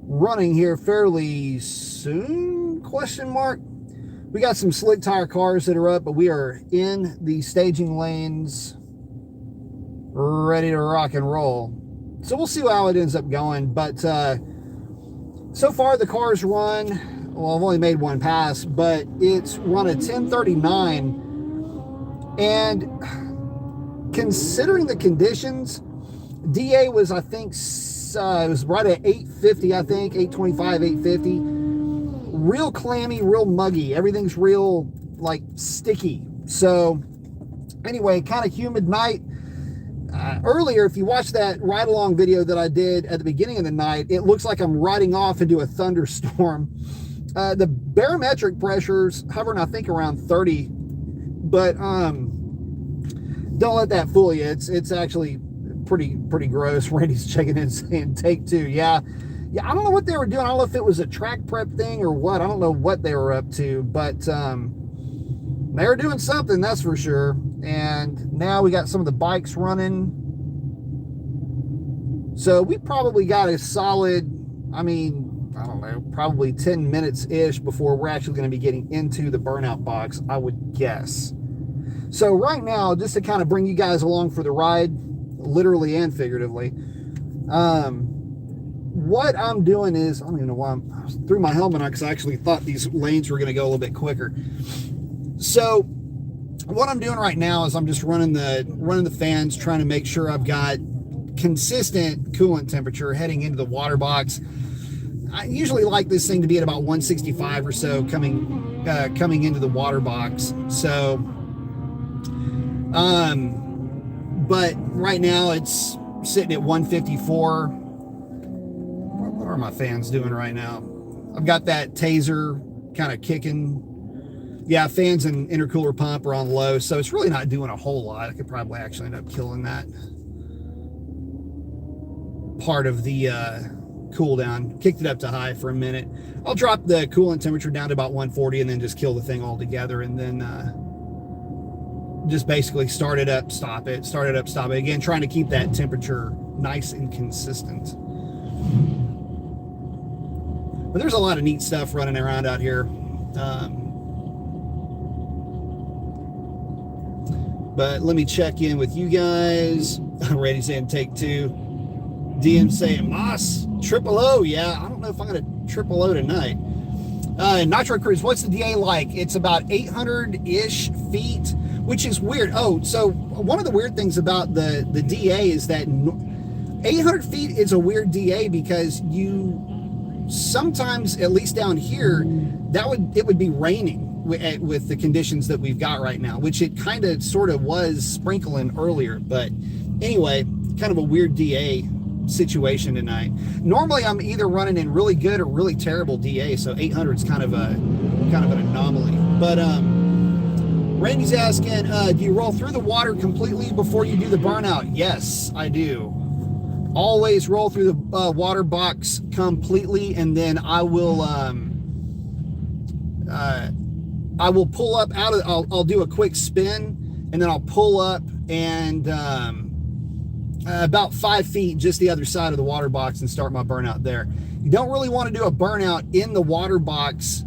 running here fairly soon, question mark. We got some slick tire cars that are up, but we are in the staging lanes, ready to rock and roll. So we'll see how it ends up going. But so far the car's run, well, I've only made one pass, but it's run a 1039. And considering the conditions, DA was, I think, it was right at 850, I think, 825, 850. Real clammy, real muggy. Everything's real, like, sticky. So, anyway, kind of humid night. Earlier, if you watch that ride-along video that I did at the beginning of the night, it looks like I'm riding off into a thunderstorm. The barometric pressure's hovering, I think, around 30. But don't let that fool you. It's actually pretty gross. Randy's checking in saying take two. Yeah, I don't know what they were doing. I don't know if it was a track prep thing or what. I don't know what they were up to, but they were doing something, that's for sure. And now we got some of the bikes running. So we probably got a solid, I don't know, probably 10 minutes-ish before we're actually going to be getting into the burnout box, I would guess. So right now, just to kind of bring you guys along for the ride, literally and figuratively, what I'm doing is, I don't even know why I threw my helmet on because I actually thought these lanes were going to go a little bit quicker. So what I'm doing right now is I'm just running the fans, trying to make sure I've got consistent coolant temperature heading into the water box. I usually like this thing to be at about 165 or so coming into the water box. So, but right now it's sitting at 154. What are my fans doing right now? I've got that taser kind of kicking. Yeah, fans and intercooler pump are on low, so it's really not doing a whole lot. I could probably actually end up killing that part of the cool down. Kicked it up to high for a minute. I'll drop the coolant temperature down to about 140 and then just kill the thing altogether, and then just basically start it up, stop it, start it up, stop it. Again, trying to keep that temperature nice and consistent. But there's a lot of neat stuff running around out here. But let me check in with you guys. Ready saying take two. DM saying Moss, triple O. Yeah, I don't know if I'm going to triple O tonight. Nitro Cruise, what's the DA like? It's about 800-ish feet, which is weird. Oh, so one of the weird things about the DA is that 800 feet is a weird DA because you sometimes, at least down here, it would be raining with the conditions that we've got right now, which it kind of sort of was sprinkling earlier. But anyway, kind of a weird DA situation tonight. Normally I'm either running in really good or really terrible DA, so 800 is kind of an anomaly. But Randy's asking, do you roll through the water completely before you do the burnout? Yes, I do. Always roll through the water box completely, and then I will pull up out of. I'll do a quick spin, and then I'll pull up and about 5 feet just the other side of the water box and start my burnout there. You don't really want to do a burnout in the water box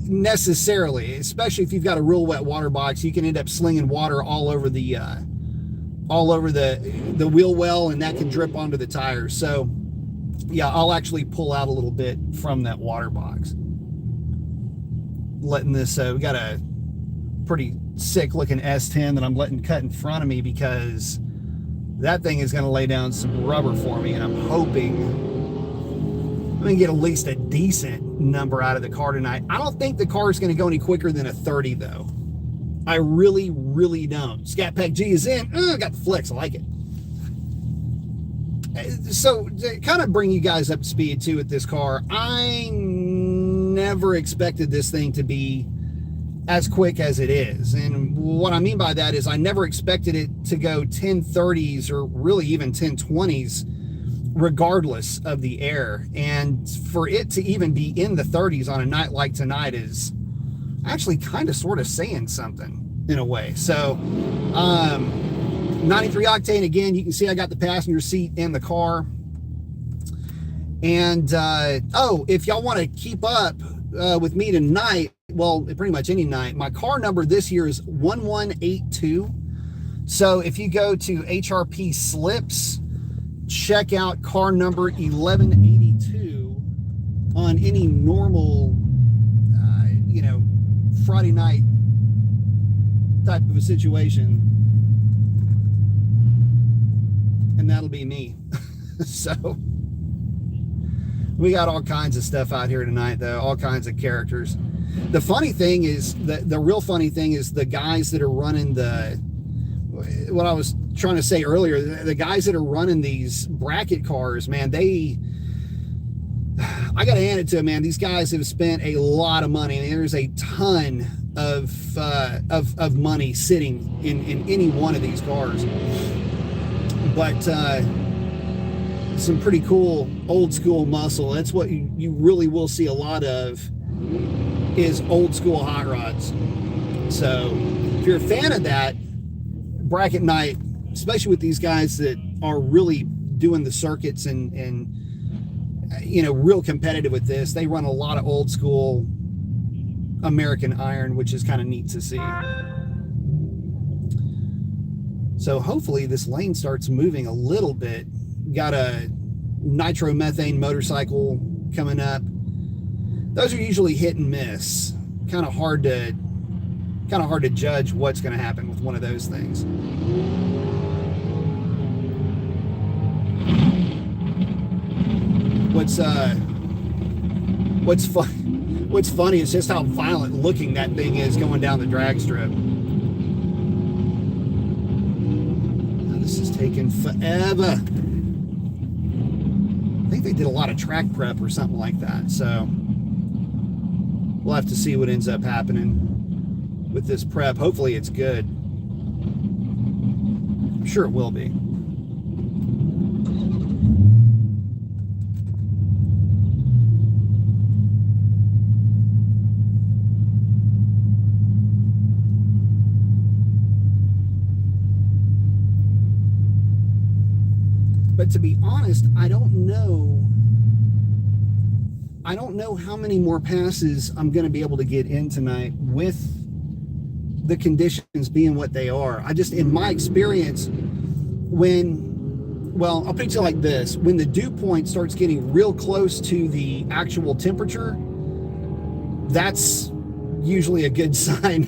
necessarily, especially if you've got a real wet water box. You can end up slinging water all over the wheel well, and that can drip onto the tires. So yeah, I'll actually pull out a little bit from that water box. Letting this, we got a pretty sick looking S10 that I'm letting cut in front of me because that thing is going to lay down some rubber for me, and I'm hoping I'm going to get at least a decent number out of the car tonight. I don't think the car is going to go any quicker than a 30 though. I really, really don't. Scat Pack G is in. I got the flex. I like it. So to kind of bring you guys up to speed too with this car, I never expected this thing to be as quick as it is. And what I mean by that is I never expected it to go 1030s or really even 1020s regardless of the air. And for it to even be in the 30s on a night like tonight is actually kind of sort of saying something in a way. So 93 octane, again, you can see I got the passenger seat in the car. And oh, if y'all want to keep up with me tonight, well, pretty much any night, my car number this year is 1182. So if you go to HRP Slips, check out car number 1182 on any normal, Friday night type of a situation. And that'll be me. So we got all kinds of stuff out here tonight, though, all kinds of characters. The funny thing is, the real funny thing is the guys that are running what I was trying to say earlier, the guys that are running these bracket cars, man, I got to hand it to them, man. These guys have spent a lot of money. I mean, there's a ton of money sitting in any one of these cars. But some pretty cool old school muscle. That's what you really will see a lot of, is old school hot rods. So if you're a fan of that, bracket night, especially with these guys that are really doing the circuits and real competitive with this, they run a lot of old school American iron, which is kind of neat to see. So hopefully this lane starts moving a little bit. Got a nitromethane motorcycle coming up. Those are usually hit and miss. Kind of hard to judge what's going to happen with one of those things. What's funny is just how violent looking that thing is going down the drag strip. Now, this is taking forever. I think they did a lot of track prep or something like that. So we'll have to see what ends up happening with this prep. Hopefully it's good. I'm sure it will be. But to be honest, I don't know how many more passes I'm going to be able to get in tonight with the conditions being what they are. I just, in my experience, I'll put it to you like this. When the dew point starts getting real close to the actual temperature, that's usually a good sign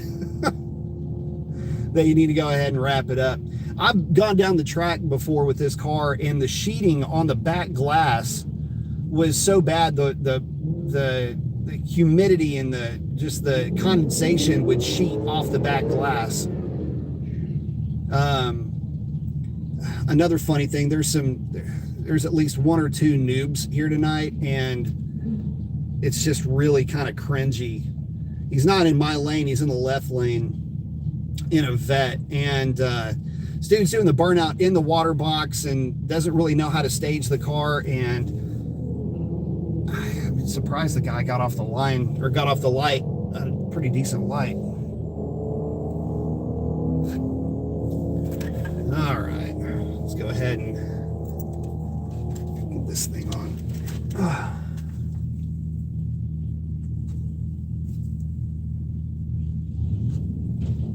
that you need to go ahead and wrap it up. I've gone down the track before with this car, and the sheeting on the back glass was so bad, the humidity and the condensation would sheet off the back glass. Another funny thing, there's at least one or two noobs here tonight, and it's just really kind of cringy. He's not in my lane, he's in the left lane in a vet, and student's doing the burnout in the water box and doesn't really know how to stage the car, and I'm surprised the guy got off the line, or got off the light, a pretty decent light. All right, let's go ahead and get this thing on.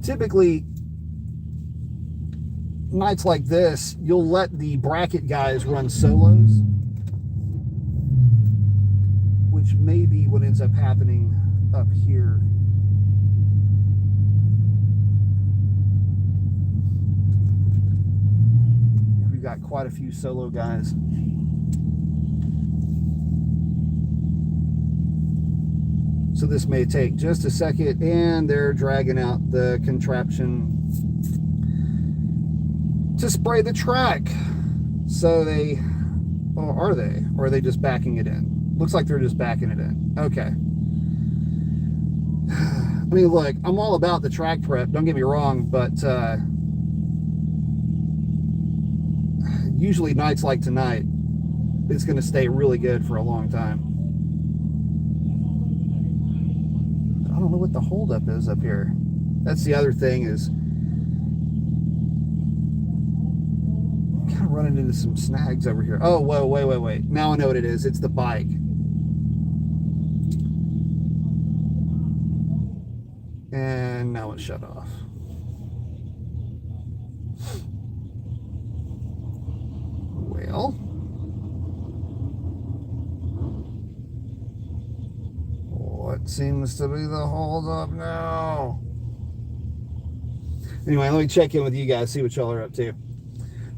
Typically, nights like this, you'll let the bracket guys run solos, which may be what ends up happening up here. We've got quite a few solo guys. So this may take just a second, and they're dragging out the contraption to spray the track. So they, or are they? Or are they just backing it in? Looks like they're just backing it in. Okay. I mean, look, I'm all about the track prep, don't get me wrong, but usually nights like tonight, it's going to stay really good for a long time. I don't know what the holdup is up here. That's the other thing, is running into some snags over here. Oh, whoa, wait. Now I know what it is. It's the bike. And now it's shut off. Well, what seems to be the holdup now? Anyway, let me check in with you guys, see what y'all are up to.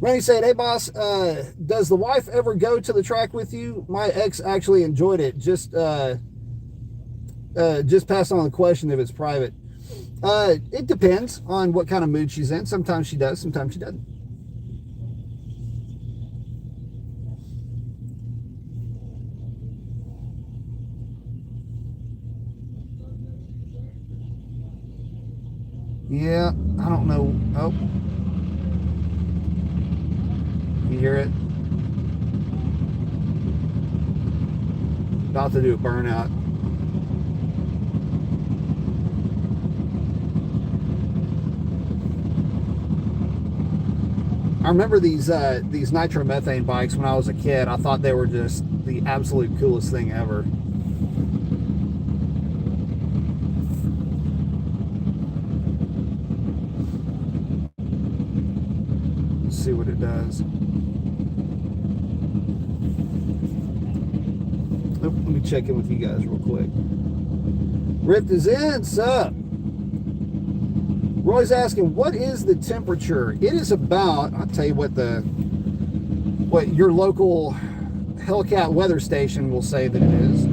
Randy said, hey boss, does the wife ever go to the track with you? My ex actually enjoyed it. Just pass on the question if it's private. It depends on what kind of mood she's in. Sometimes she does, sometimes she doesn't. Yeah, I don't know. Oh. You hear it? About to do a burnout. I remember these nitromethane bikes when I was a kid. I thought they were just the absolute coolest thing ever. Let's see what it does. Oh, let me check in with you guys real quick. Rift is in. Sup? Roy's asking, what is the temperature? It is about, I'll tell you what your local Hellcat weather station will say that it is.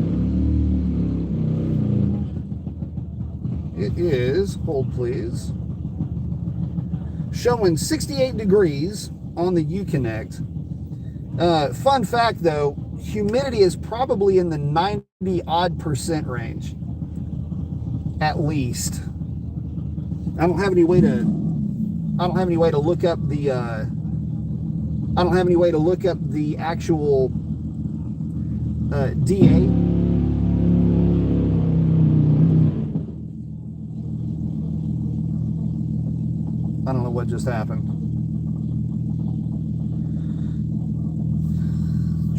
It is, hold please, showing 68 degrees on the Uconnect. Fun fact though, humidity is probably in the 90% range, at least. I don't have any way to look up the actual DA. I don't know what just happened.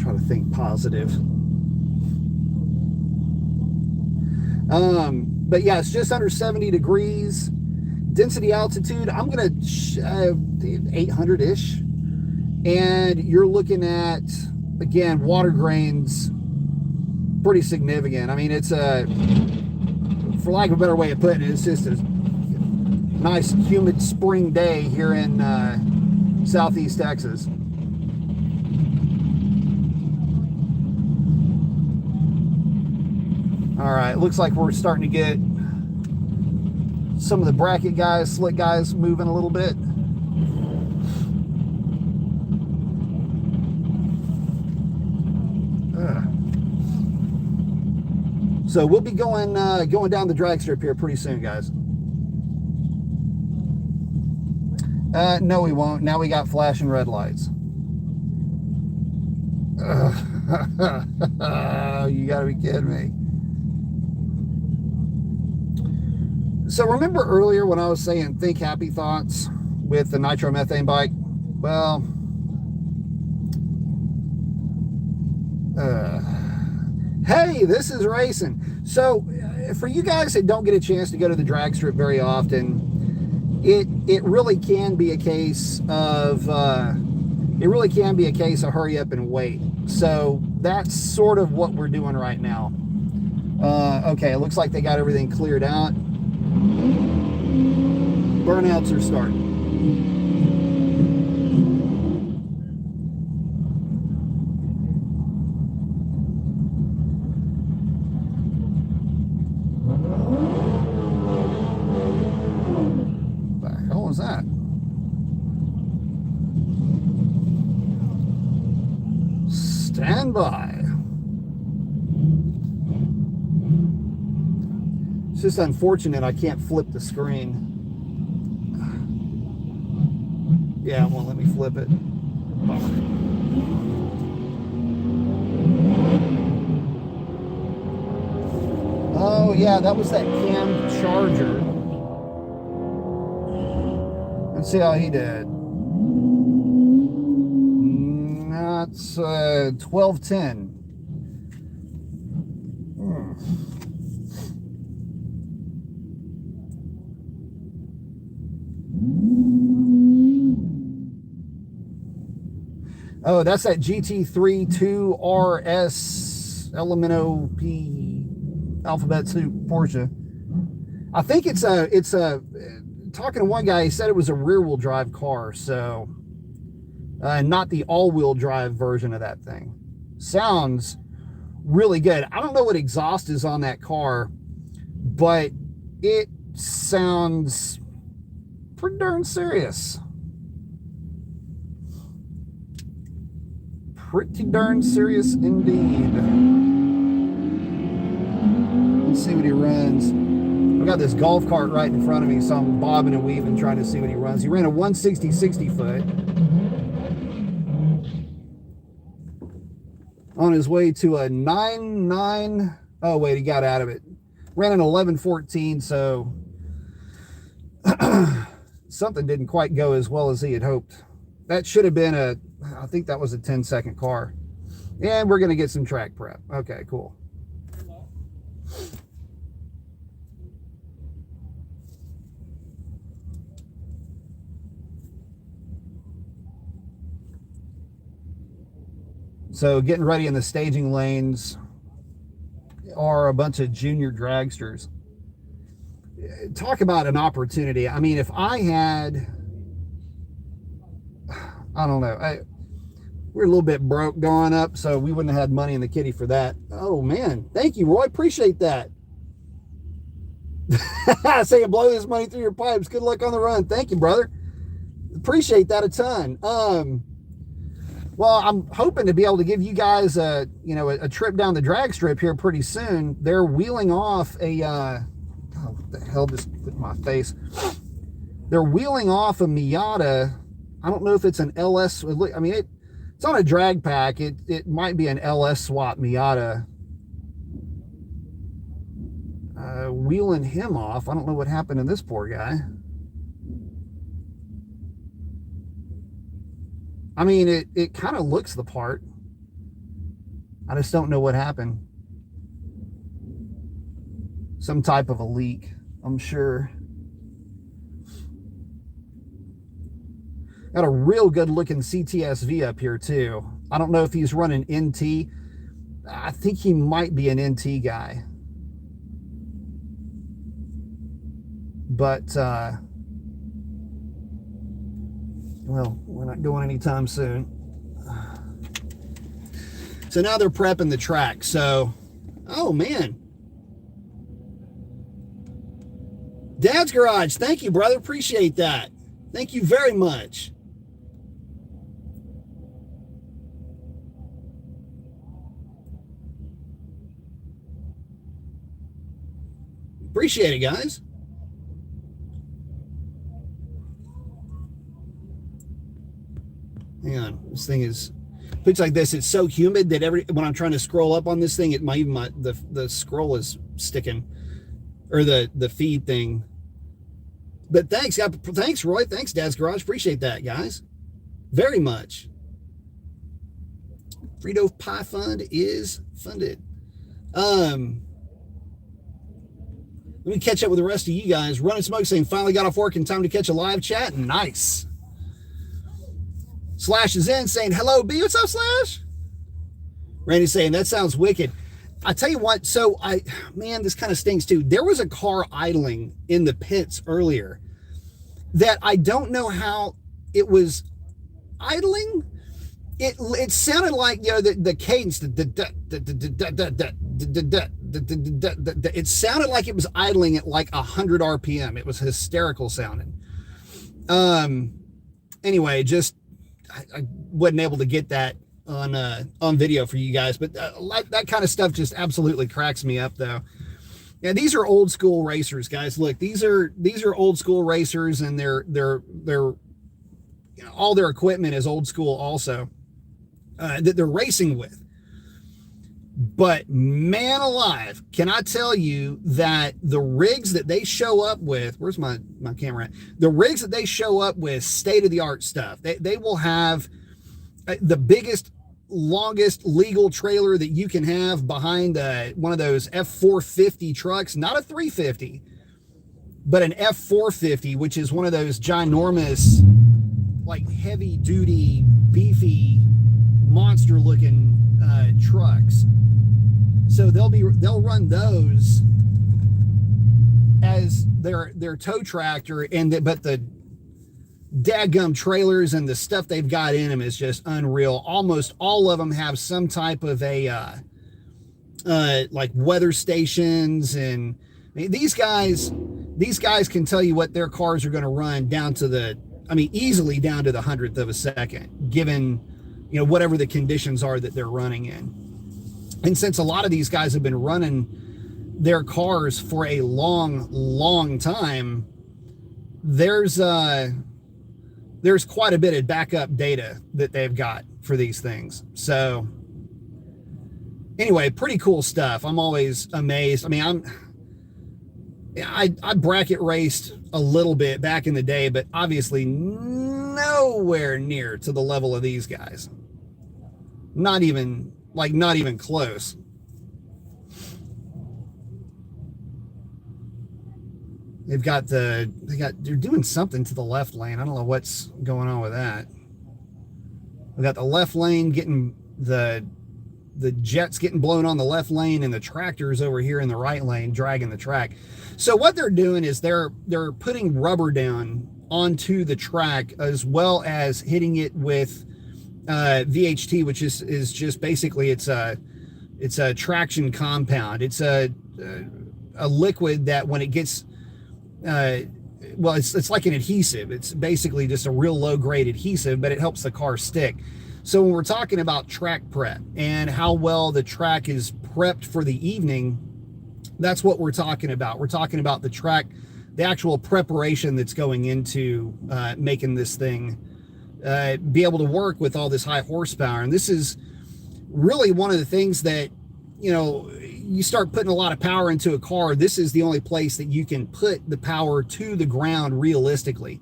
Try to think positive. But yeah, it's just under 70 degrees. Density altitude, I'm gonna 800-ish, and you're looking at, again, water grains pretty significant. I mean, it's for lack of a better way of putting it, it's just a nice humid spring day here in southeast Texas. All right, looks like we're starting to get some of the bracket guys, slick guys moving a little bit. So we'll be going down the drag strip here pretty soon, guys. No, we won't. Now we got flashing red lights. You gotta be kidding me. So remember earlier when I was saying think happy thoughts with the nitromethane bike? Well, hey, this is racing. So for you guys that don't get a chance to go to the drag strip very often, it really can be a case of hurry up and wait. So that's sort of what we're doing right now. Okay, it looks like they got everything cleared out. Burnouts are starting. What the hell was that? Stand by. It's just unfortunate I can't flip the screen. Yeah, it won't let me flip it. Oh yeah, that was that Cam Charger. Let's see how he did. It's 1210. Oh, that's that GT3 2RS Elemento P alphabet soup Porsche. I think it's a talking to one guy, he said it was a rear wheel drive car, so not the all wheel drive version of that thing. Sounds really good. I don't know what exhaust is on that car, but it sounds pretty darn serious. Pretty darn serious indeed. Let's see what he runs. I've got this golf cart right in front of me, so I'm bobbing and weaving trying to see what he runs. He ran a 160 60-foot on his way to a 9.9. Oh wait, he got out of it. Ran an 11.14, so something didn't quite go as well as he had hoped. That should have been I think that was a 10-second car. And we're going to get some track prep. Okay, cool. So getting ready in the staging lanes are a bunch of junior dragsters. Talk about an opportunity. I mean, if I had, I don't know, we're a little bit broke going up, so we wouldn't have had money in the kitty for that. Oh man, thank you, Roy. Appreciate that. Saying blow this money through your pipes. Good luck on the run. Thank you, brother. Appreciate that a ton. Well, I'm hoping to be able to give you guys a trip down the drag strip here pretty soon. They're wheeling off a oh, what the hell just hit my face. They're wheeling off a Miata. I don't know if it's an LS. I mean, it's on a drag pack. It might be an LS swap Miata. Wheeling him off. I don't know what happened to this poor guy. I mean, it kind of looks the part. I just don't know what happened. Some type of a leak, I'm sure. Got a real good looking CTSV up here too. I don't know if he's running NT. I think he might be an NT guy. But, well, we're not going anytime soon. So now they're prepping the track. So, oh man. Dad's Garage. Thank you, brother. Appreciate that. Thank you very much. Appreciate it, guys. Hang on, this thing is looks like this. It's so humid that when I'm trying to scroll up on this thing, the scroll is sticking, or the feed thing. But thanks, Roy. Thanks, Dad's Garage. Appreciate that, guys, very much. Frito Pie Fund is funded. Let me catch up with the rest of you guys. Running Smoke saying finally got off work in time to catch a live chat. Nice. Slash is in saying, hello, B. What's up, Slash? Randy saying, that sounds wicked. I tell you what, so man, this kind of stinks too. There was a car idling in the pits earlier that I don't know how it was idling. It sounded like, the cadence, it sounded like it was idling at like 100 RPM. It was hysterical sounding. Anyway, just I wasn't able to get that on video for you guys, but that kind of stuff just absolutely cracks me up, though. Yeah, these are old school racers, guys. Look, these are old school racers, and they're all their equipment is old school also, that they're racing with. But man alive, can I tell you that the rigs that they show up with, where's my camera at? The rigs that they show up with, state-of-the-art stuff. They will have the biggest longest legal trailer that you can have behind one of those F450 trucks, not a 350, but an F450, which is one of those ginormous, like heavy duty, beefy, monster looking trucks. So they'll run those as their tow tractor, but the dadgum trailers and the stuff they've got in them is just unreal. Almost all of them have some type of a like weather stations, and I mean, these guys can tell you what their cars are going to run down to easily down to the 100th of a second, given, you know, whatever the conditions are that they're running in. And since a lot of these guys have been running their cars for a long time, there's quite a bit of backup data that they've got for these things. So anyway, pretty cool stuff. I'm always amazed. I mean, I bracket raced a little bit back in the day, but obviously nowhere near to the level of these guys. Not even close. They're doing something to the left lane. I don't know what's going on with that. We got the left lane getting the jets getting blown on the left lane, and the tractors over here in the right lane dragging the track. So what they're doing is they're putting rubber down onto the track, as well as hitting it with VHT, which is just basically it's a traction compound. It's a liquid that when it gets it's like an adhesive. It's basically just a real low grade adhesive, but it helps the car stick. So when we're talking about track prep and how well the track is prepped for the evening, that's what we're talking about. We're talking about the track, the actual preparation that's going into making this thing be able to work with all this high horsepower. And this is really one of the things that, you know, you start putting a lot of power into a car, this is the only place that you can put the power to the ground realistically.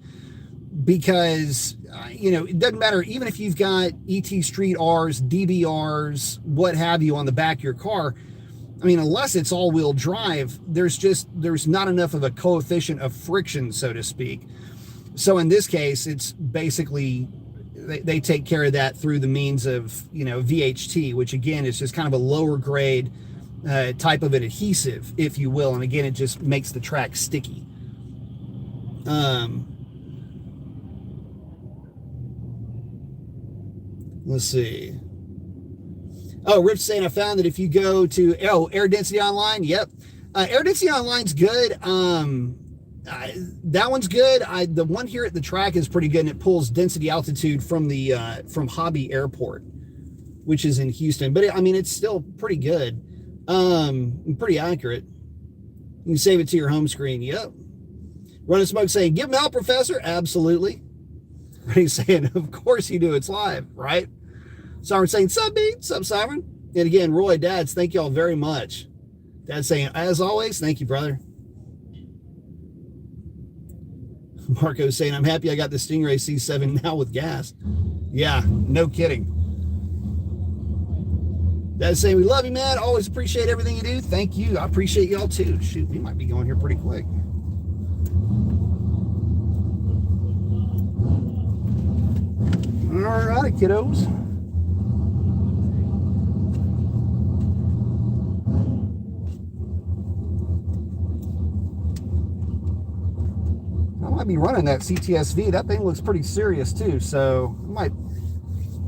Because, you know, it doesn't matter, even if you've got ET Street Rs, DBRs, what have you on the back of your car, I mean, unless it's all-wheel drive, there's not enough of a coefficient of friction, so to speak. So in this case, it's basically, they take care of that through the means of, you know, VHT, which again is just kind of a lower grade type of an adhesive, if you will. And again, it just makes the track sticky. Let's see. Oh, Rich saying I found that if you go to Air Density Online, yep, Air Density Online's good. That one's good. The one here at the track is pretty good, and it pulls density altitude from the from Hobby Airport, which is in Houston. But I mean, it's still pretty good, pretty accurate. You can save it to your home screen. Yep. Running Smoke saying, "Give them out, Professor." Absolutely. He's saying, "Of course you do. It's live, right?" Sovereign saying, "Sub beat, sub Sovereign." And again, Roy, Dads, thank y'all very much. Dad's saying, "As always, thank you, brother." Marco's saying, "I'm happy I got the Stingray C7 now with gas." Yeah, no kidding. Dad's saying, "We love you, man. Always appreciate everything you do." Thank you. I appreciate y'all too. Shoot, we might be going here pretty quick. All right, kiddos. I might be running that CTSV. That thing looks pretty serious too, so it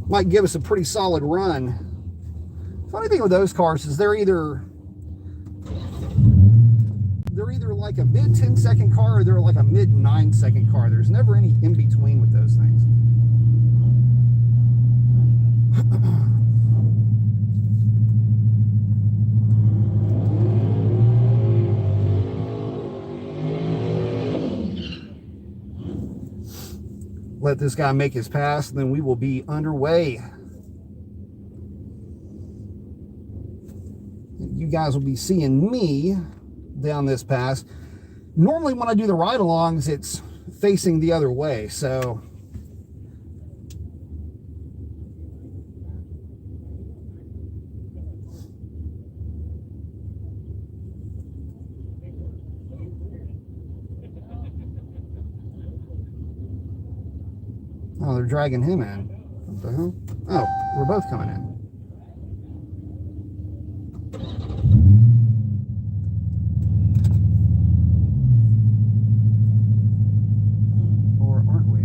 might give us a pretty solid run. Funny thing with those cars is they're either like a mid 10-second car or they're like a mid 9-second car. There's never any in between with those things. Let this guy make his pass, and then we will be underway. You guys will be seeing me down this pass. Normally when I do the ride-alongs, it's facing the other way, so Oh, they're dragging him in. What the hell? Oh, we're both coming in. Or aren't we?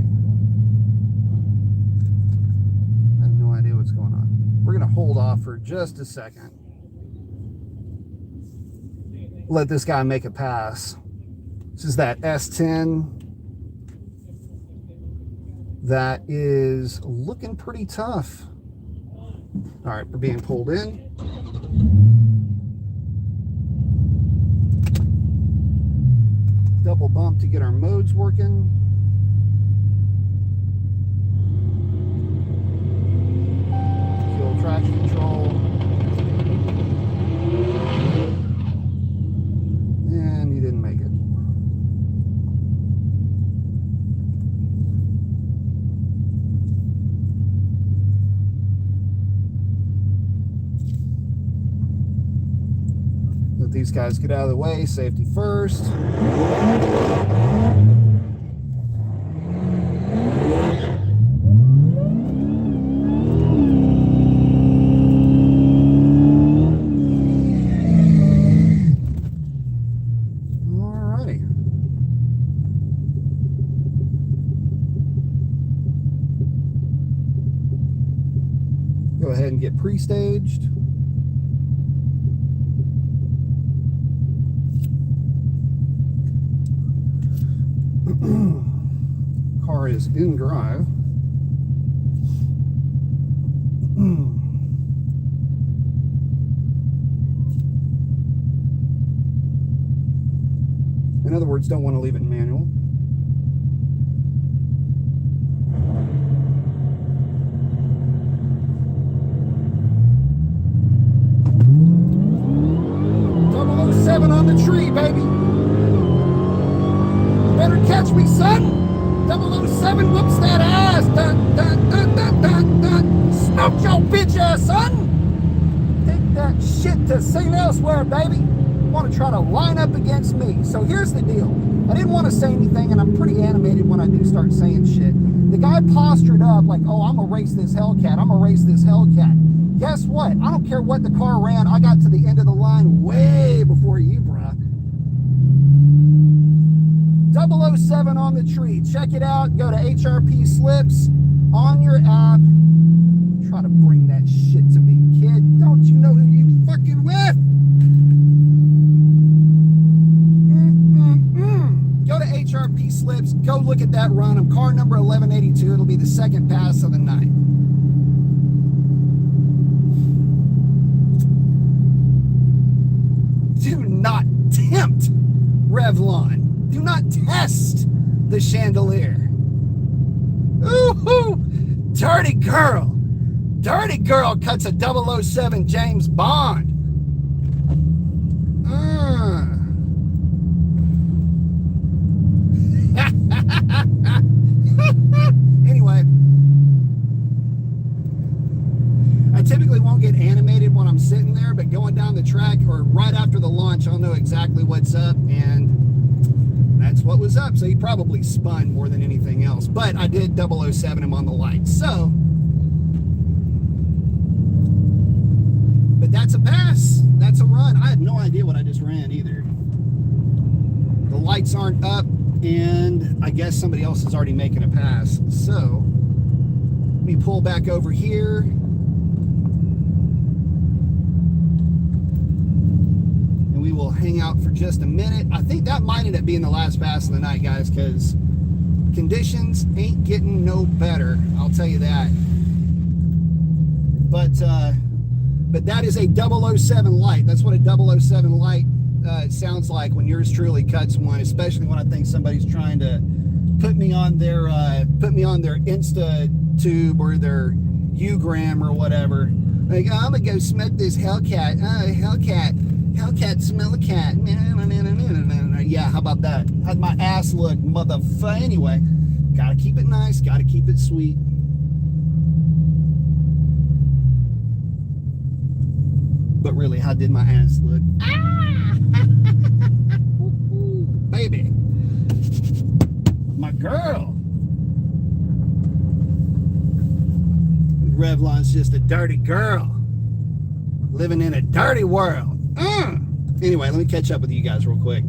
I have no idea what's going on. We're going to hold off for just a second. Let this guy make a pass. This is that S10. That is looking pretty tough. All right, we're being pulled in. Double bump to get our modes working. Kill traction control. And you didn't make it. Let these guys get out of the way. Safety first. Alrighty. Go ahead and get pre-staged. Car is in drive. In other words, don't want to leave it in manual. .007 on the tree, baby. Better catch me, son. 007 whoops that ass. Dun, dun, dun, dun, dun, dun. Smoke your bitch ass, son. Take that shit to St. Elsewhere, baby. Want to try to line up against me. So here's the deal. I didn't want to say anything, and I'm pretty animated when I do start saying shit. The guy postured up like, oh, I'm going to race this Hellcat. I'm going to race this Hellcat. Guess what? I don't care what the car ran. I got to the end of the line way before you, bruh. 007 on the tree. Check it out. Go to HRP Slips on your app. Try to bring that shit to me, kid. Don't you know who you fucking with? Go to HRP Slips. Go look at that run. I'm car number 1182. It'll be the second pass of the night. Do not tempt Revlon. Do not test the chandelier. Ooh, dirty girl. Dirty girl cuts a 007 James Bond. Anyway, I typically won't get animated when I'm sitting there, but going down the track or right after the launch, I'll know exactly what's up, and that's what was up. So he probably spun more than anything else, but I did 007 him on the lights. So, but that's a pass. That's a run. I had no idea what I just ran either. The lights aren't up, and I guess somebody else is already making a pass. So let me pull back over here. We will hang out for just a minute. I think that might end up being the last pass of the night, guys, because conditions ain't getting no better. I'll tell you that. But that is a 007 light. That's what a 007 light sounds like when yours truly cuts one, especially when I think somebody's trying to put me on their Insta tube or their Ugram or whatever. Like, oh, I'm gonna go smoke this Hellcat. Oh, Hellcat, smell a cat. Yeah, how about that? How'd my ass look, motherfucker? Anyway, gotta keep it nice, gotta keep it sweet. But really, how did my ass look? Ah! Baby. My girl. Revlon's just a dirty girl living in a dirty world. Anyway, let me catch up with you guys real quick.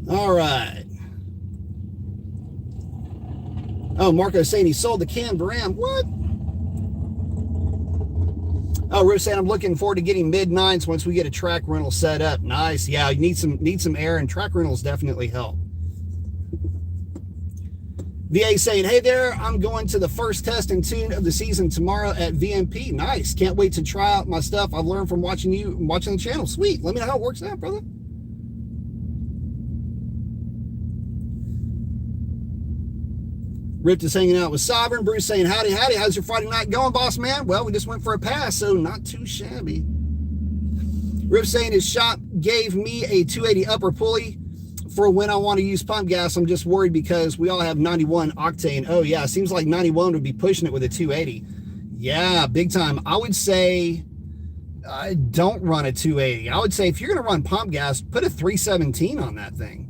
All right. Oh, Marco's saying he sold the Canva RAM. What? Oh, Ruth saying I'm looking forward to getting mid-9s once we get a track rental set up. Nice. Yeah, you need some air, and track rentals definitely help. VA saying, hey there, I'm going to the first test and tune of the season tomorrow at VMP. Nice. Can't wait to try out my stuff I've learned from watching the channel. Sweet. Let me know how it works out, brother. Ripped is hanging out with Sovereign. Bruce saying, howdy, howdy. How's your Friday night going, boss man? Well, we just went for a pass, so not too shabby. Rip saying his shop gave me a 280 upper pulley for when I want to use pump gas. I'm just worried because we all have 91 octane. Oh, yeah. Seems like 91 would be pushing it with a 280. Yeah, big time. I would say don't run a 280. I would say if you're going to run pump gas, put a 317 on that thing.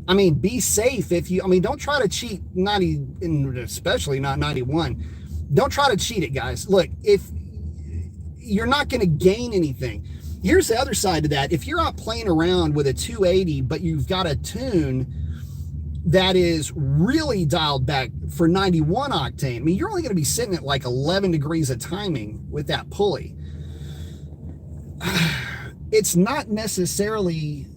I mean, be safe. Don't try to cheat 90, and especially not 91. Don't try to cheat it, guys. Look, if you're not going to gain anything. Here's the other side to that. If you're out playing around with a 280, but you've got a tune that is really dialed back for 91 octane, I mean, you're only going to be sitting at like 11 degrees of timing with that pulley. It's not necessarily...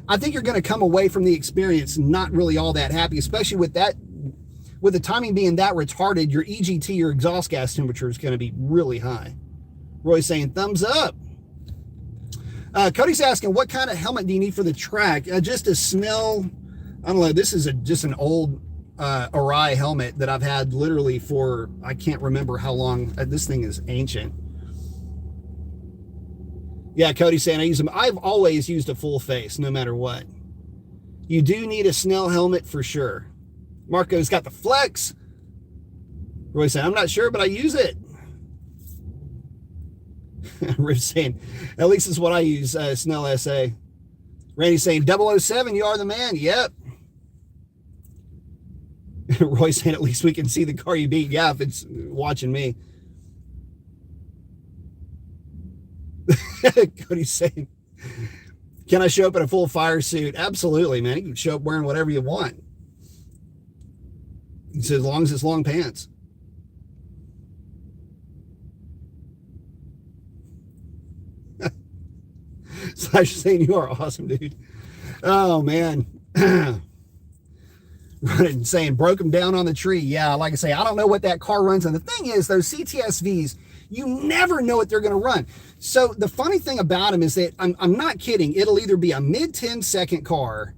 I think you're going to come away from the experience not really all that happy, especially with the timing being that retarded. Your EGT, your exhaust gas temperature, is going to be really high. Roy's saying thumbs up. Cody's asking, what kind of helmet do you need for the track? Just a Snell, I don't know, this is just an old Arai helmet that I've had literally for, I can't remember how long. This thing is ancient. Yeah, Cody's saying I use them. I've always used a full face, no matter what. You do need a Snell helmet for sure. Marco's got the Flex. Roy's saying, I'm not sure, but I use it. Rich saying, at least it's what I use, Snell SA. Randy's saying, 007, you are the man. Yep. Roy's saying, at least we can see the car you beat. Yeah, if it's watching me. Cody's saying, can I show up in a full fire suit? Absolutely, man. You can show up wearing whatever you want. He said, as long as it's long pants. Slash saying, you are awesome, dude. Oh, man. Running, saying, broke him down on the tree. Yeah, like I say, I don't know what that car runs. And the thing is, those CTSVs, you never know what they're going to run. So the funny thing about them is that I'm not kidding. It'll either be a mid 10-second car,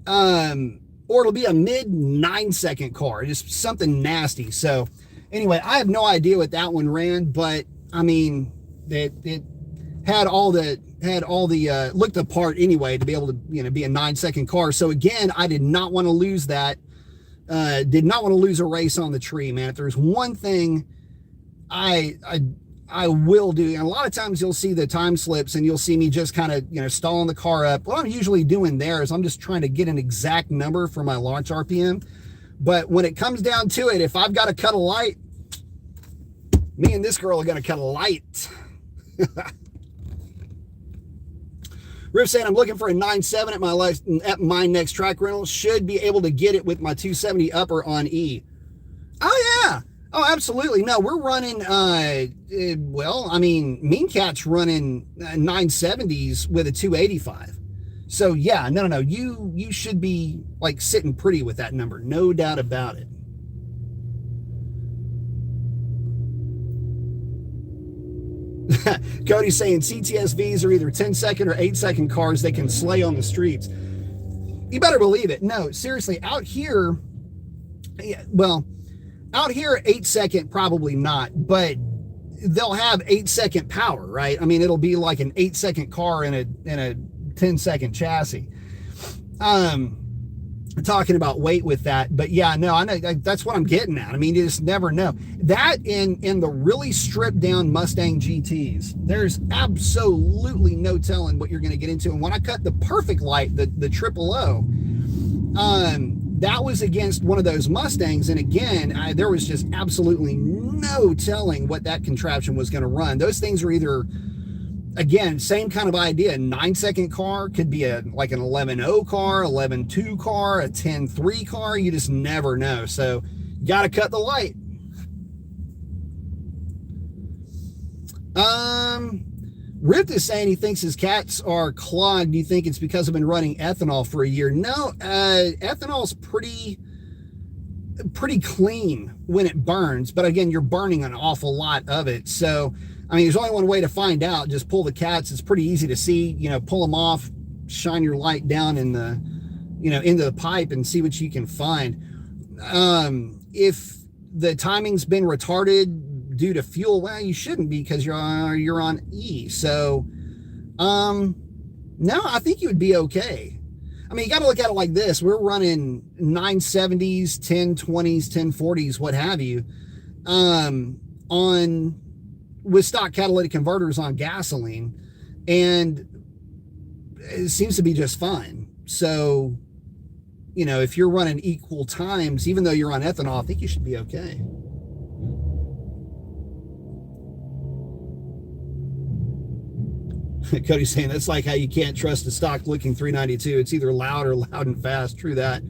or it'll be a mid 9-second car, just something nasty. So anyway, I have no idea what that one ran, but I mean, it had all the looked the part anyway to be able to, be a 9-second car. So again, I did not want to lose that. Did not want to lose a race on the tree, man. If there's one thing I will do, and a lot of times you'll see the time slips and you'll see me just kind of, stalling the car up. What I'm usually doing there is I'm just trying to get an exact number for my launch RPM. But when it comes down to it, if I've got to cut a light, me and this girl are going to cut a light. Riff saying, I'm looking for a 9.7 at my next track rental. Should be able to get it with my 270 upper on E. Oh, yeah. Oh, absolutely. No, we're running, Mean Cat's running 970s with a 285. So, yeah, no. You should be, like, sitting pretty with that number. No doubt about it. Cody's saying CTSVs are either 10-second or 8-second cars they can slay on the streets. You better believe it. No, seriously, out here, out here, 8-second, probably not, but they'll have 8-second power, right? I mean, it'll be like an 8-second car in a 10-second chassis. talking about weight with that. But yeah, no, I know that's what I'm getting at. I mean, you just never know. That in the really stripped down Mustang GTs, there's absolutely no telling what you're going to get into. And when I cut the Perfect Light, the Triple O, that was against one of those Mustangs, and again, there was just absolutely no telling what that contraption was going to run. Those things are either, again, same kind of idea. A 9-second car could be like an 11.0 car, 11.2 car, a 10.3 car. You just never know. So you got to cut the light. Rift is saying he thinks his cats are clogged. Do you think it's because I've been running ethanol for a year? No, ethanol's pretty clean when it burns. But again, you're burning an awful lot of it. So I mean, there's only one way to find out. Just pull the cats. It's pretty easy to see, pull them off, shine your light down in the, into the pipe and see what you can find. If the timing's been retarded due to fuel, well, you shouldn't be, because you're on E. So, no, I think you would be okay. I mean, you got to look at it like this. We're running 970s, 1020s, 1040s, what have you, with stock catalytic converters on gasoline, and it seems to be just fine. So, if you're running equal times, even though you're on ethanol, I think you should be okay. Cody's saying that's like how you can't trust a stock looking 392. It's either loud or loud and fast. True that.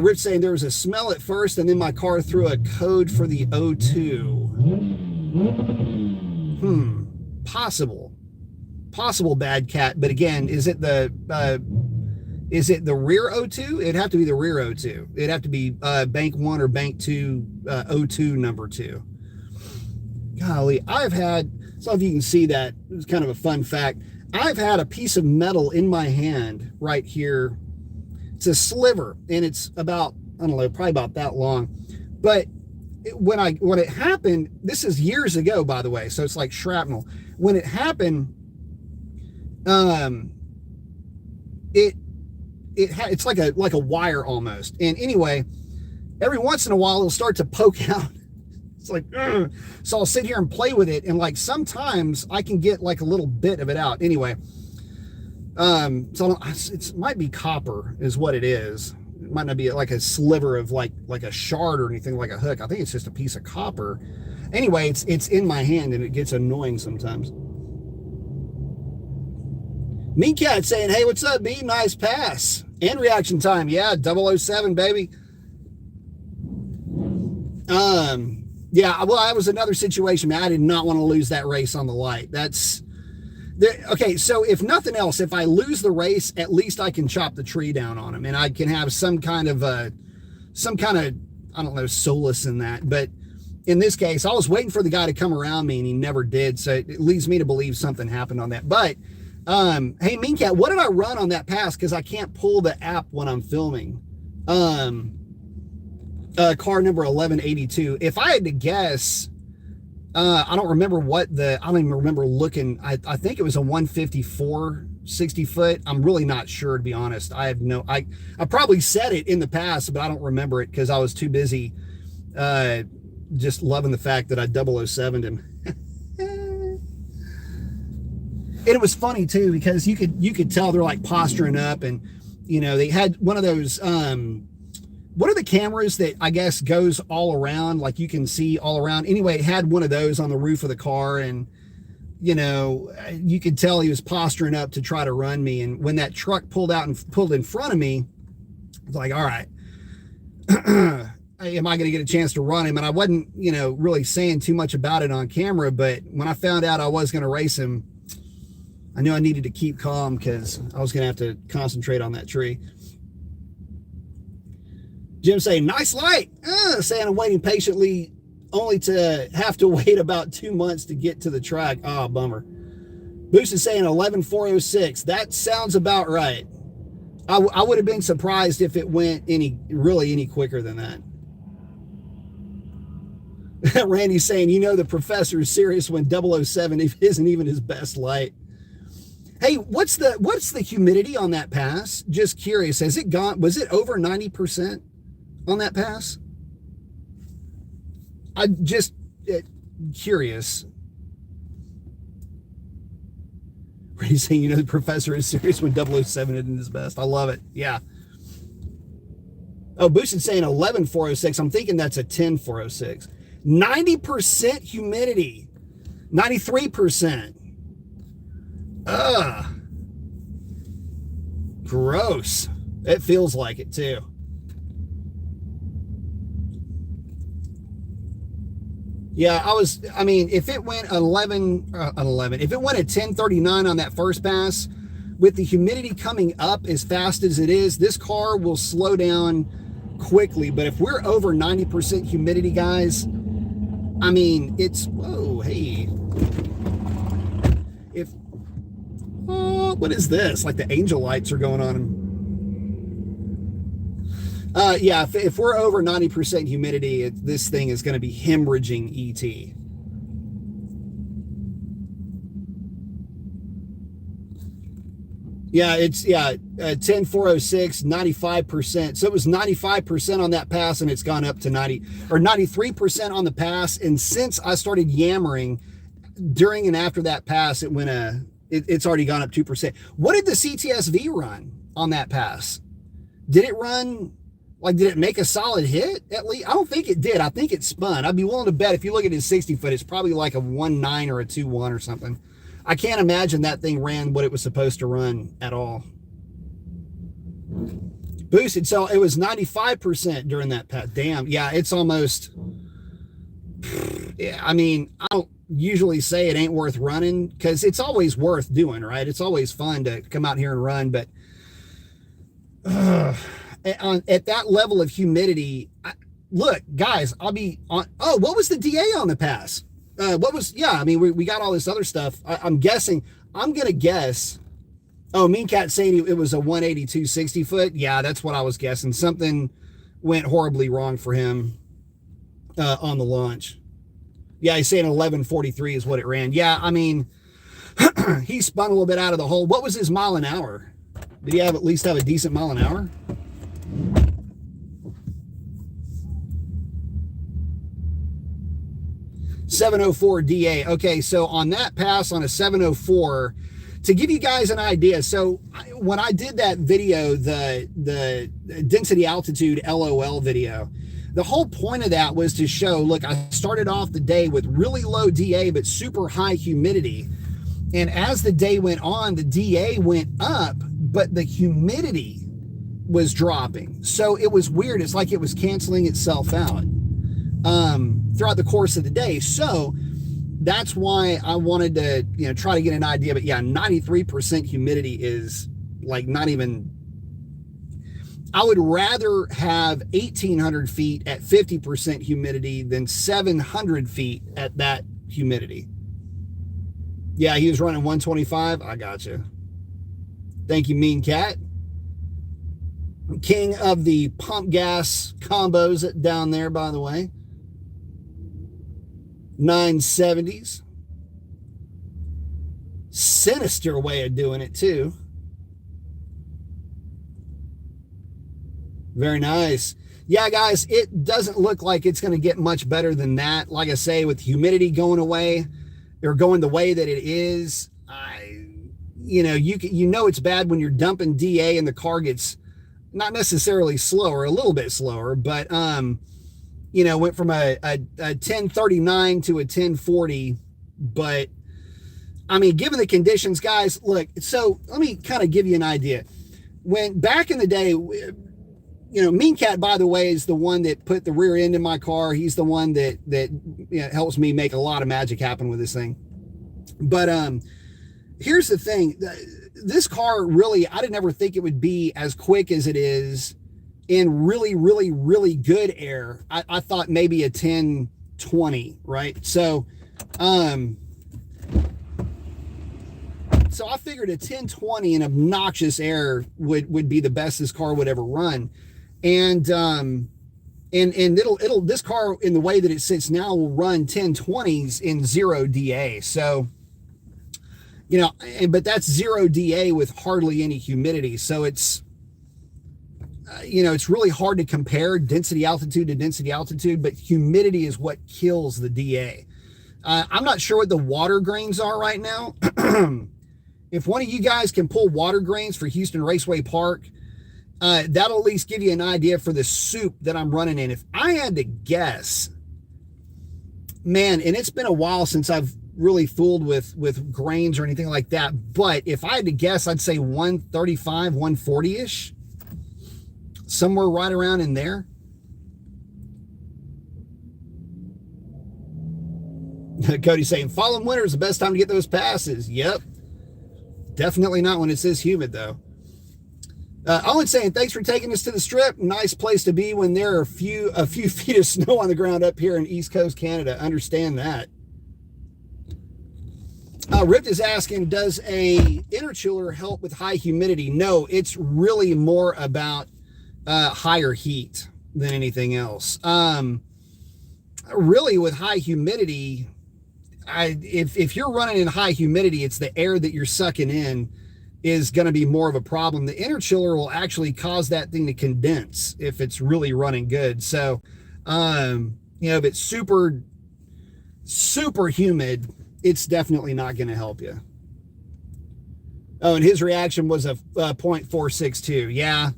Rich saying there was a smell at first, and then my car threw a code for the O2. Possible bad cat. But again, is it the rear O2? It'd have to be the rear O2. It'd have to be bank 1 or bank 2 O2 number 2. Golly, I've had, so if you can see that, it's kind of a fun fact. I've had a piece of metal in my hand right here. It's a sliver, and it's about, I don't know, probably about that long. But when it happened, this is years ago, by the way, so it's like shrapnel. When it happened, it's like a wire almost. And anyway, every once in a while it'll start to poke out. It's like, ugh. So I'll sit here and play with it, and like sometimes I can get like a little bit of it out. Anyway, so it might be copper is what it is. It might not be like a sliver of like a shard or anything like a hook. I think it's just a piece of copper. Anyway, it's in my hand, and it gets annoying sometimes. Mean Cat saying, hey, what's up, B? Nice pass. And reaction time. Yeah, 007, baby. Yeah, well, that was another situation, man. I did not want to lose that race on the light. Okay, so if nothing else, if I lose the race, at least I can chop the tree down on him, and I can have some kind of, I don't know, solace in that. But in this case, I was waiting for the guy to come around me, and he never did. So it leads me to believe something happened on that. But hey, Mean Cat, what did I run on that pass? Because I can't pull the app when I'm filming. Car number 1182. If I had to guess, I don't remember I don't even remember looking. I think it was a 154 60 foot. I'm really not sure, to be honest. I probably said it in the past, but I don't remember it because I was too busy just loving the fact that I 007'd him. And it was funny too, because you could tell they're like posturing up, and they had one of those what are the cameras that I guess goes all around, like you can see all around. Anyway, it had one of those on the roof of the car, and you could tell he was posturing up to try to run me. And when that truck pulled out and pulled in front of me, I was like, all right, am I going to get a chance to run him? And I wasn't really saying too much about it on camera, but when I found out I was going to race him, I knew I needed to keep calm, because I was going to have to concentrate on that tree. Jim saying, nice light. Saying I'm waiting patiently, only to have to wait about 2 months to get to the track. Oh, bummer. Boost is saying 11406. That sounds about right. I would have been surprised if it went any quicker than that. Randy's saying, you know, the professor is serious when 007 isn't even his best light. Hey, what's the humidity on that pass? Just curious. Was it over 90% on that pass? I'm just curious. He's saying, you know, the professor is serious when 007 isn't his best. I love it. Yeah. Oh, Boosted's saying 11,406. I'm thinking that's a 10,406. 90% humidity. 93%. Ugh. Gross. It feels like it too. Yeah, I mean, if it went 11, if it went at 1039 on that first pass, with the humidity coming up as fast as it is, this car will slow down quickly. But if we're over 90% humidity, guys, I mean, it's, whoa, hey. What is this? Like the angel lights are going on. Yeah, if we're over 90% humidity, this thing is going to be hemorrhaging ET. Yeah, it's 10,406, 95%. So it was 95% on that pass, and it's gone up to 93% on the pass. And since I started yammering during and after that pass, it's already gone up 2%. What did the CTSV run on that pass? Did it run? Like, did it make a solid hit at least? I don't think it did. I think it spun. I'd be willing to bet if you look at his 60 foot, it's probably like a 1.9 or a 2.1 or something. I can't imagine that thing ran what it was supposed to run at all. Boosted. So it was 95% during that pass. Damn. Yeah, it's almost. Yeah, I mean, I don't usually say it ain't worth running because it's always worth doing, right? It's always fun to come out here and run, but. At that level of humidity, look, guys, I'll be on. Oh, what was the DA on the pass? I mean, we got all this other stuff. I'm guessing, I'm going to guess. Oh, Mean Cat saying it was a 182 60 foot. Yeah, that's what I was guessing. Something went horribly wrong for him on the launch. Yeah, he's saying 1143 is what it ran. Yeah, I mean, he spun a little bit out of the hole. What was his mile an hour? Did he at least have a decent mile an hour? .704 DA. Okay, so on that pass on a 704, to give you guys an idea, so when I did that video, the density altitude LOL video, the whole point of that was to show, look, I started off the day with really low DA but super high humidity, and as the day went on, the DA went up, but the humidity was dropping. So it was weird. It's like it was canceling itself out throughout the course of the day. So that's why I wanted to, try to get an idea. But yeah, 93% humidity is like not even. I would rather have 1,800 feet at 50% humidity than 700 feet at that humidity. Yeah, he was running 125. I gotcha. Thank you, Mean Cat. King of the pump gas combos down there, by the way. 970s. Sinister way of doing it, too. Very nice. Yeah, guys, it doesn't look like it's going to get much better than that. Like I say, with humidity going away, or going the way that it is, it's bad when you're dumping DA and the car gets not necessarily slower, a little bit slower, but, went from a 1039 to a 1040. But, I mean, given the conditions, guys, look, so let me kind of give you an idea. When back in the day, Mean Cat, by the way, is the one that put the rear end in my car. He's the one that helps me make a lot of magic happen with this thing. But here's the thing. This car really, I didn't ever think it would be as quick as it is in really, really, really good air. I thought maybe a 1020, right? So I figured a 1020 in obnoxious air would be the best this car would ever run. And And it'll this car in the way that it sits now will run 1020s in 0 DA. So, you know, but that's 0 DA with hardly any humidity. So it's, you know, it's really hard to compare density altitude to density altitude, but humidity is what kills the DA. I'm not sure what the water grains are right now. If one of you guys can pull water grains for Houston Raceway Park, that'll at least give you an idea for the soup that I'm running in. If I had to guess, man, and it's been a while since I've really fooled with grains or anything like that, but if I had to guess, I'd say 135, 140-ish. Somewhere right around in there. Cody's saying, fall and winter is the best time to get those passes. Yep. Definitely not when it's this humid, though. Owen saying, thanks for taking us to the Strip. Nice place to be when there are a few feet of snow on the ground up here in East Coast Canada. Understand that. Ripped is asking, does a interchiller help with high humidity? No, it's really more about higher heat than anything else. Really with high humidity, if you're running in high humidity, it's the air that you're sucking in is going to be more of a problem. The interchiller will actually cause that thing to condense if it's really running good. So, you know, if it's super humid, it's definitely not going to help you. Oh, and his reaction was a 0.462.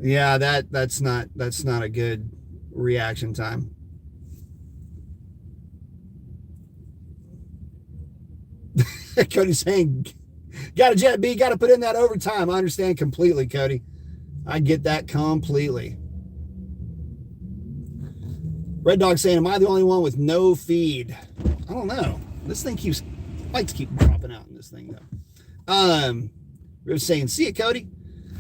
Yeah, that's not a good reaction time. Cody's saying, got a Jet B, got to put in that overtime. I understand completely, Cody. I get that completely. Red Dog saying, am I the only one with no feed? I don't know. This thing likes to keep dropping out in this thing, though. We're saying, see you, Cody.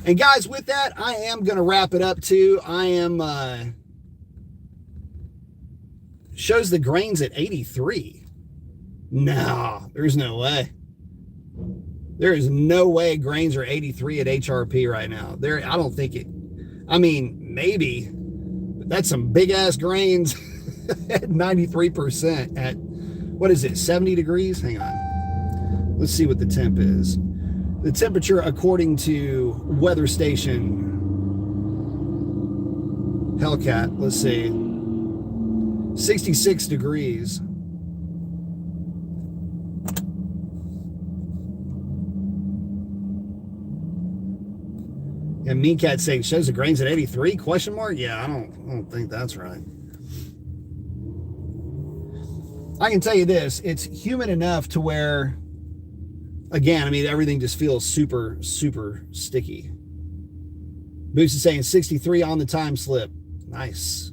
And guys, with that, I am going to wrap it up too. I am, shows the grains at 83. No, there's no way. There is no way grains are 83 at HRP right now. I don't think it, I mean, maybe, but that's some big ass grains at 93% at, what is it, 70 degrees? Hang on. Let's see what the temp is. The temperature, according to Weather Station Hellcat, let's see, 66 degrees. And Mean Cat saying shows the grains at 83? Question mark? Yeah, I don't think that's right. I can tell you this, it's humid enough to where, again, I mean, everything just feels super, super sticky. Boost is saying 63 on the time slip. Nice.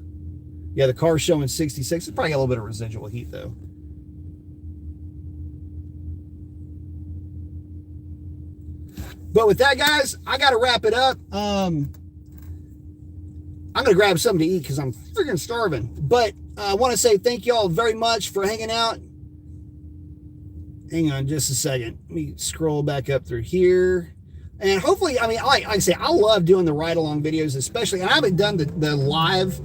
Yeah, the car's showing 66. It's probably got a little bit of residual heat, though. But with that, guys, I got to wrap it up. I'm going to grab something to eat because I'm freaking starving. But I want to say thank you all very much for hanging out. Hang on just a second. Let me scroll back up through here. And hopefully, I mean, like I say, I love doing the ride-along videos, especially. And I haven't done the live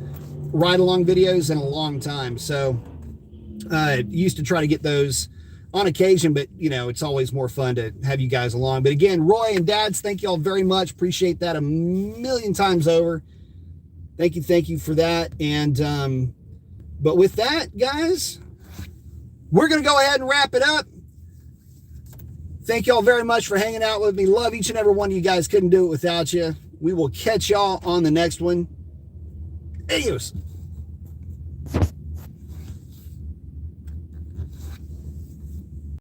ride-along videos in a long time. So I used to try to get those on occasion, but, you know, it's always more fun to have you guys along. But again, Roy and Dads, thank you all very much. Appreciate that a million times over. Thank you for that. And, but with that, guys, we're going to go ahead and wrap it up. Thank y'all very much for hanging out with me. Love each and every one of you guys. Couldn't do it without you. We will catch y'all on the next one. Adios.